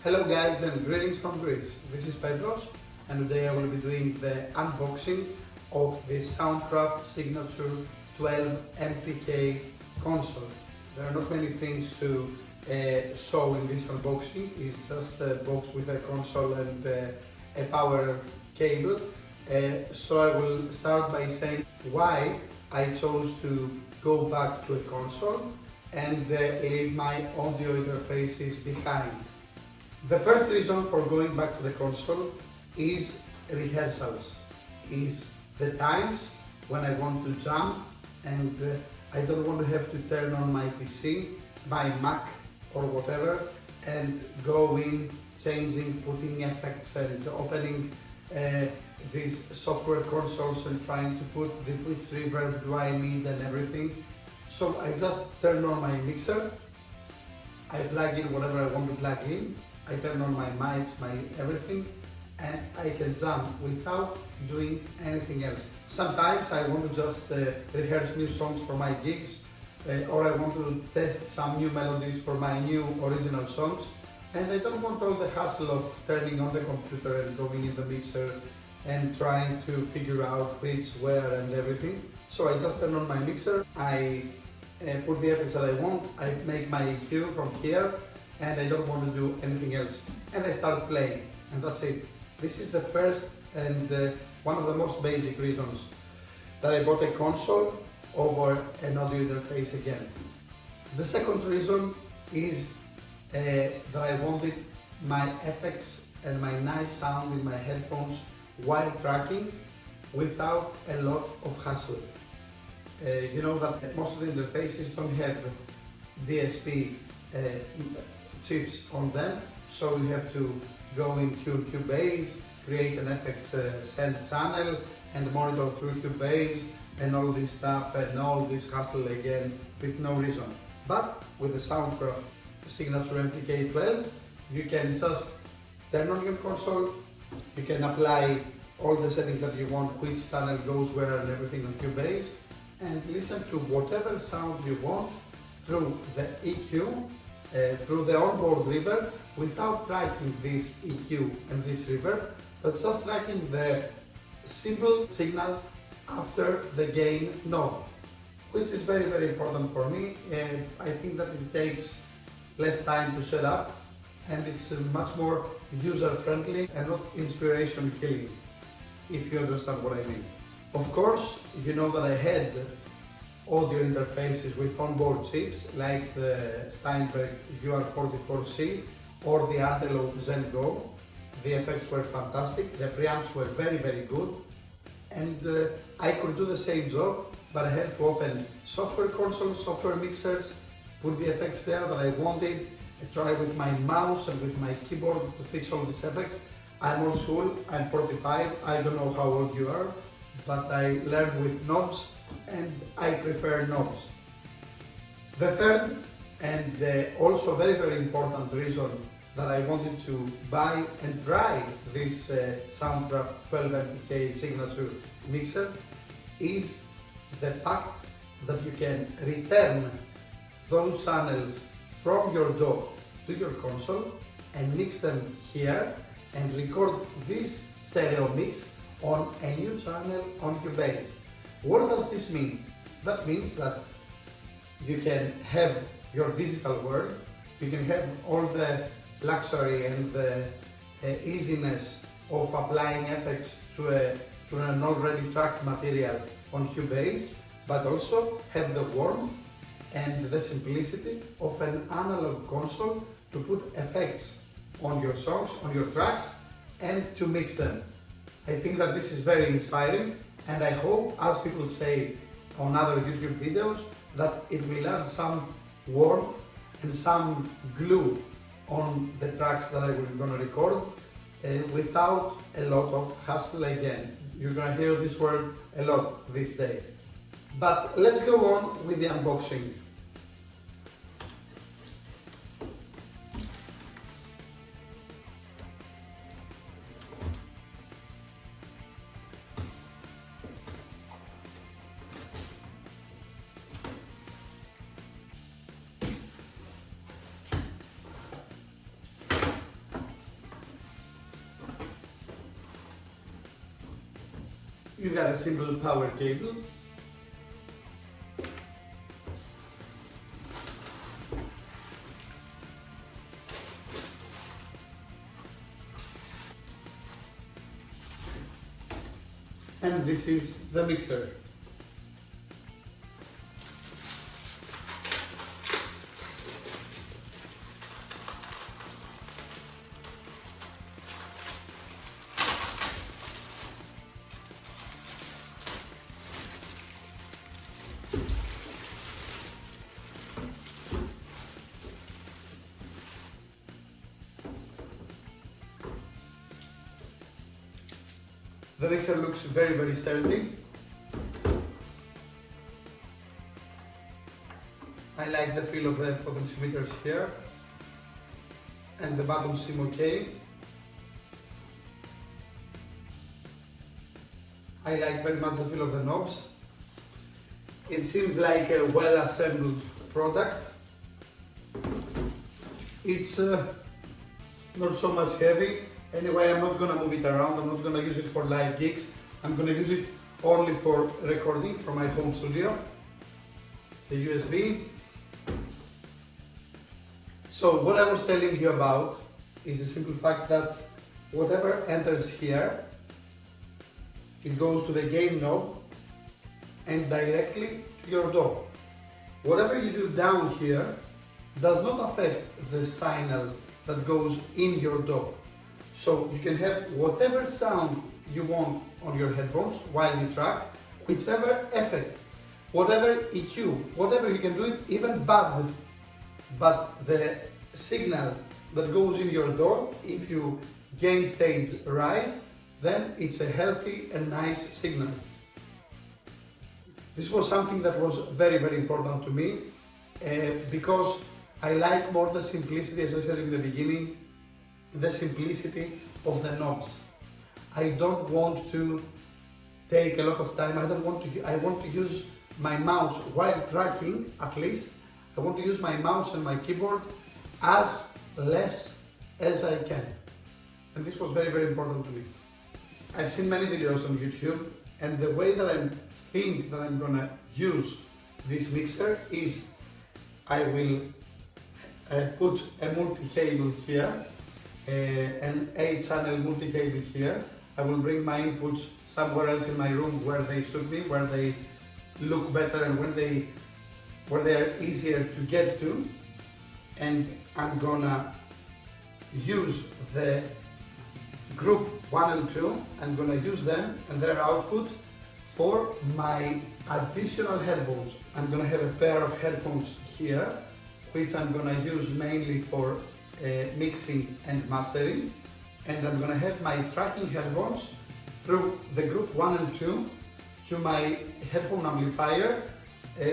Hello guys and greetings from Greece. This is Petros and today I will be doing the unboxing of the Soundcraft Signature 12 MTK console. There are not many things to show in this unboxing. It's just a box with a console and a power cable. So I will start by saying why I chose to go back to a console and leave my audio interfaces behind. The first reason for going back to the console is rehearsals, is the times when I want to jam and I don't want to have to turn on my PC, my Mac or whatever and go in, changing, putting effects and opening these software consoles and trying to put which reverb do I need and everything. So I just turn on my mixer, I plug in whatever I want to plug in, I turn on my mics, my everything, and I can jam without doing anything else. Sometimes I want to just rehearse new songs for my gigs, or I want to test some new melodies for my new original songs, and I don't want all the hassle of turning on the computer and going in the mixer and trying to figure out which, where and everything. So I just turn on my mixer, I put the effects that I want, I make my EQ from here, and I don't want to do anything else. And I start playing, and that's it. This is the first and one of the most basic reasons that I bought a console over an audio interface again. The second reason is that I wanted my effects and my nice sound in my headphones while tracking without a lot of hassle. You know that most of the interfaces don't have DSP chips on them, so you have to go in Cubase, create an FX send channel and monitor through Cubase and all this stuff and all this hassle again with no reason. But with the Soundcraft Signature MTK 12, you can just turn on your console, you can apply all the settings that you want, which channel goes where and everything on Cubase, and listen to whatever sound you want through the EQ, through the onboard reverb, without tracking this EQ and this reverb, but just tracking the simple signal after the gain knob, which is very, very important for me. I think that it takes less time to set up and it's much more user-friendly and not inspiration-killing, if you understand what I mean. Of course, you know that I had audio interfaces with onboard chips like the Steinberg UR44C or the Antelope Zen Go. The effects were fantastic, the preamps were very, very good, and I could do the same job, but I had to open software consoles, software mixers, put the effects there that I wanted, try with my mouse and with my keyboard to fix all these effects. I'm old school, I'm 45, I don't know how old you are, but I learned with knobs and I prefer knobs. The third and also very, very important reason that I wanted to buy and try this Soundcraft 12 MTK signature mixer is the fact that you can return those channels from your DAW to your console and mix them here and record this stereo mix on a new channel on Cubase. What does this mean? That means that you can have your digital world, you can have all the luxury and the easiness of applying effects to an already tracked material on Cubase, but also have the warmth and the simplicity of an analog console to put effects on your songs, on your tracks, and to mix them. I think that this is very inspiring, and I hope, as people say on other YouTube videos, that it will add some warmth and some glue on the tracks that I'm going to record without a lot of hassle again. You're going to hear this word a lot this day. But let's go on with the unboxing. You got a simple power cable. And this is the mixer. The mixer looks very sturdy. I like the feel of the potentiometers here, and the buttons seem okay. I like very much the feel of the knobs. It seems like a well-assembled product. It's not so much heavy. Anyway, I'm not gonna move it around, I'm not gonna use it for live gigs. I'm gonna use it only for recording from my home studio. The USB. So what I was telling you about is the simple fact that whatever enters here, it goes to the gain knob and directly to your DAW. Whatever you do down here does not affect the signal that goes in your DAW. So you can have whatever sound you want on your headphones while you track, whichever effect, whatever EQ, whatever you can do it, even bad. But the signal that goes in your DAW, if you gain stage right, then it's a healthy and nice signal. This was something that was very important to me because I like more the simplicity, as I said in the beginning, the simplicity of the knobs. I don't want to take a lot of time. I want to use my mouse while tracking, at least. I want to use my mouse and my keyboard as less as I can. And this was very important to me. I've seen many videos on YouTube, and the way that I think that I'm gonna use this mixer is I will put a multi-cable here, an 8-channel multi-cable here. I will bring my inputs somewhere else in my room where they should be, where they look better and where they are easier to get to. And I'm gonna use the group 1 and 2, I'm gonna use them and their output for my additional headphones. I'm gonna have a pair of headphones here, which I'm gonna use mainly for mixing and mastering, and I'm gonna have my tracking headphones through the group 1 and 2 to my headphone amplifier,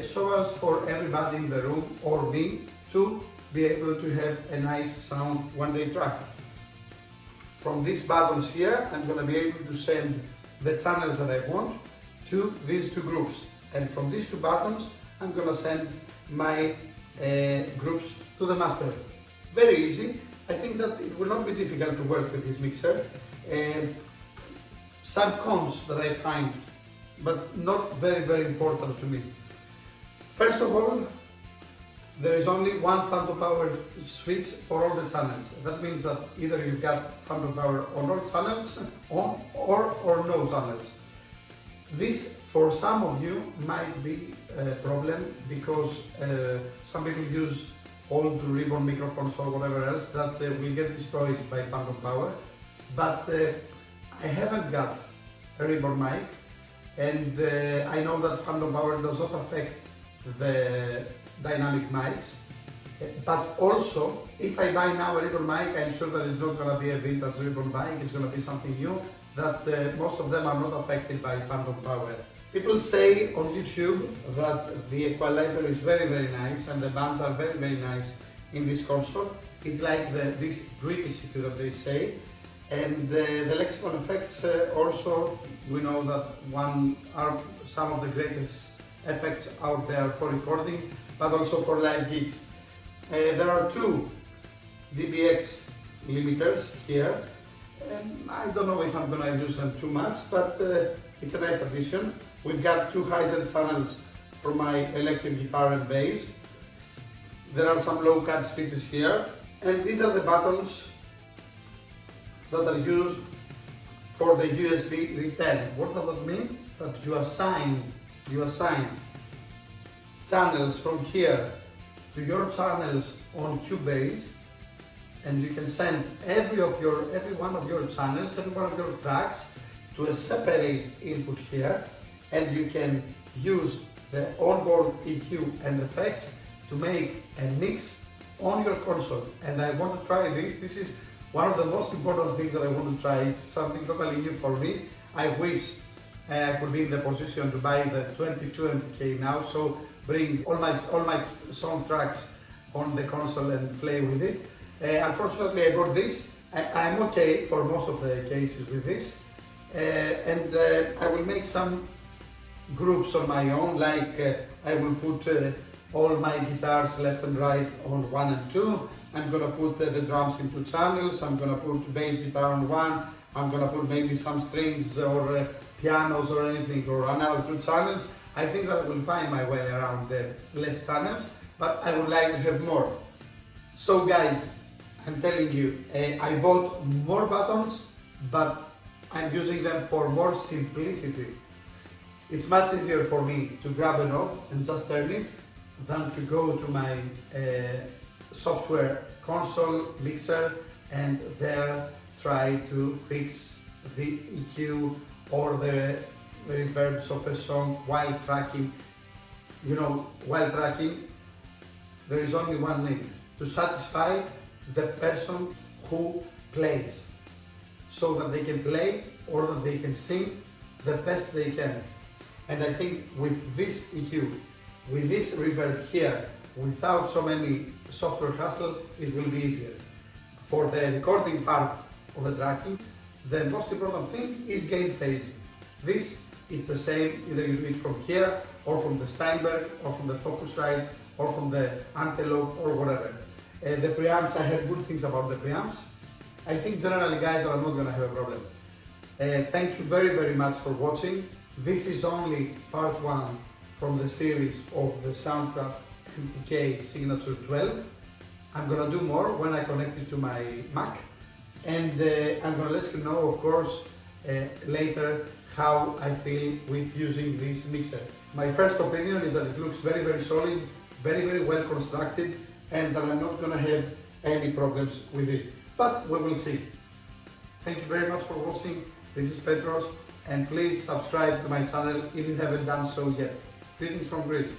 so as for everybody in the room or me to be able to have a nice sound when they track. From these buttons here, I'm gonna be able to send the channels that I want to these two groups, and from these two buttons, I'm gonna send my groups to the master. Very easy. I think that it will not be difficult to work with this mixer. Some cons that I find, but not very important to me. First of all, there is only one phantom power switch for all the channels. That means that either you've got phantom power on all channels or no channels. This, for some of you, might be a problem because some people use old ribbon microphones or whatever else that will get destroyed by phantom power. But I haven't got a ribbon mic, and I know that phantom power does not affect the dynamic mics. But also, if I buy now a ribbon mic, I'm sure that it's not going to be a vintage ribbon mic, it's going to be something new, that most of them are not affected by phantom power. People say on YouTube that the equalizer is very nice and the bands are very nice in this console. It's like this British EQ that they say. And the lexicon effects also, we know that are some of the greatest effects out there for recording, but also for live gigs. There are two dBx limiters here. I don't know if I'm gonna use them too much, but It's a nice addition. We've got two hyzer channels for my electric guitar and bass. There are some low cut switches here, and these are the buttons that are used for the USB return. What does that mean? That you assign channels from here to your channels on Cubase, and you can send every one of your channels, every one of your tracks to a separate input here, and you can use the onboard EQ and effects to make a mix on your console. And I want to try this. This is one of the most important things that I want to try. It's something totally new for me. I wish I could be in the position to buy the 22 MTK now, so bring all my song tracks on the console and play with it. Unfortunately, I bought this. I'm okay for most of the cases with this, and I will make some groups on my own, like I will put all my guitars left and right on 1 and 2. I'm gonna put the drums in 2 channels. I'm gonna put bass guitar on 1. I'm gonna put maybe some strings or pianos or anything, or another 2 channels. I think that I will find my way around less channels, but I would like to have more. So guys, I'm telling you, I bought more buttons, but I'm using them for more simplicity. It's much easier for me to grab a knob and just turn it than to go to my software console mixer and there try to fix the EQ or the reverbs of a song while tracking. You know, while tracking, there is only one thing: to satisfy the person who plays, so that they can play or that they can sing the best they can. And I think with this EQ, with this reverb here, without so many software hassle, it will be easier. For the recording part of the tracking, the most important thing is gain staging. This is the same, either you do it from here, or from the Steinberg, or from the Focusrite, or from the Antelope, or whatever. The preamps, I heard good things about the preamps. I think generally, guys, I'm not gonna have a problem. Thank you very, very much for watching. This is only part 1 from the series of the Soundcraft MTK Signature 12. I'm gonna do more when I connect it to my Mac, and I'm gonna let you know, of course, later how I feel with using this mixer. My first opinion is that it looks very, very solid, very, very well constructed, and that I'm not gonna have any problems with it. But we will see. Thank you very much for watching. This is Petros, and please subscribe to my channel if you haven't done so yet. Greetings from Greece.